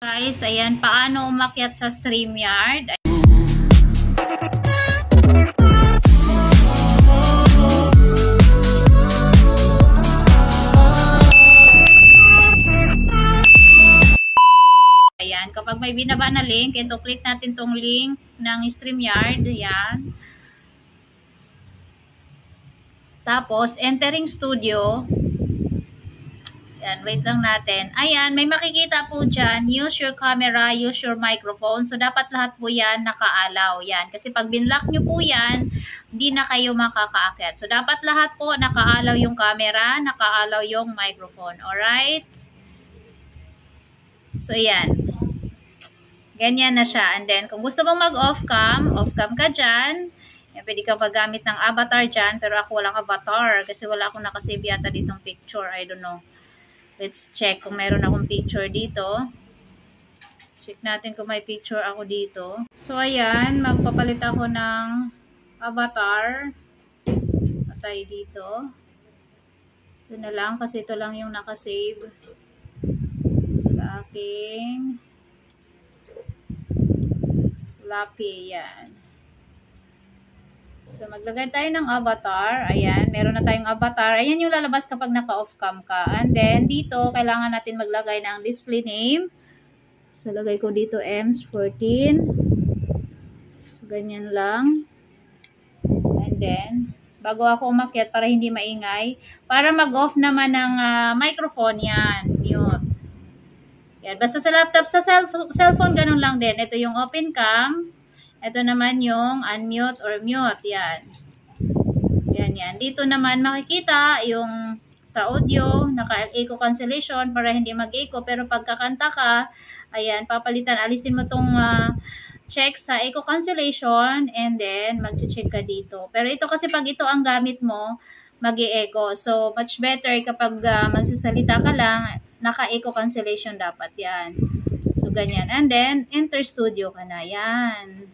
Guys, ayan, paano umakyat sa StreamYard. Ayan, kapag may binaba na link, ito, click natin tong link ng StreamYard. Ayan. Tapos, entering studio. Ayan, wait lang natin. Ayan, may makikita po dyan. Use your camera, use your microphone. So, dapat lahat po yan nakaalaw. Yan. Kasi pag binlock nyo po yan, hindi na kayo makakaakyat. So, dapat lahat po nakaalaw yung camera, nakaalaw yung microphone. Alright? So, ayan. Ganyan na siya. And then, kung gusto mong mag-off cam ka dyan. Yan, pwede ka magamit ng avatar dyan. Pero ako walang avatar. Kasi wala akong nakasave yata ditong picture. I don't know. Let's check kung meron akong picture dito. Check natin kung may picture ako dito. So, ayan. Magpapalit ako ng avatar. Patay dito. Ito na lang kasi ito lang yung nakasave sa aking Lappy. Yan. So, maglagay tayo ng avatar. Ayan, meron na tayong avatar. Ayan yung lalabas kapag naka-off cam ka. And then, dito, kailangan natin maglagay ng display name. So, lagay ko dito EMS14. So, ganyan lang. And then, bago ako umakyat para hindi maingay, para mag-off naman ng microphone yan. Mute. Yan, basta sa laptop, sa cellphone, ganun lang din. Ito yung open cam. Ito naman yung unmute or mute. Yan. Yan. Dito naman makikita yung sa audio, naka-echo cancellation para hindi mag-echo. Pero pagkakanta ka, ayan, papalitan. Alisin mo tong check sa echo cancellation and then mag-check ka dito. Pero ito kasi pag ito ang gamit mo, mag-e-echo. So, much better kapag magsasalita ka lang, naka-echo cancellation dapat. Yan. So, ganyan. And then, enter studio ka na. Yan.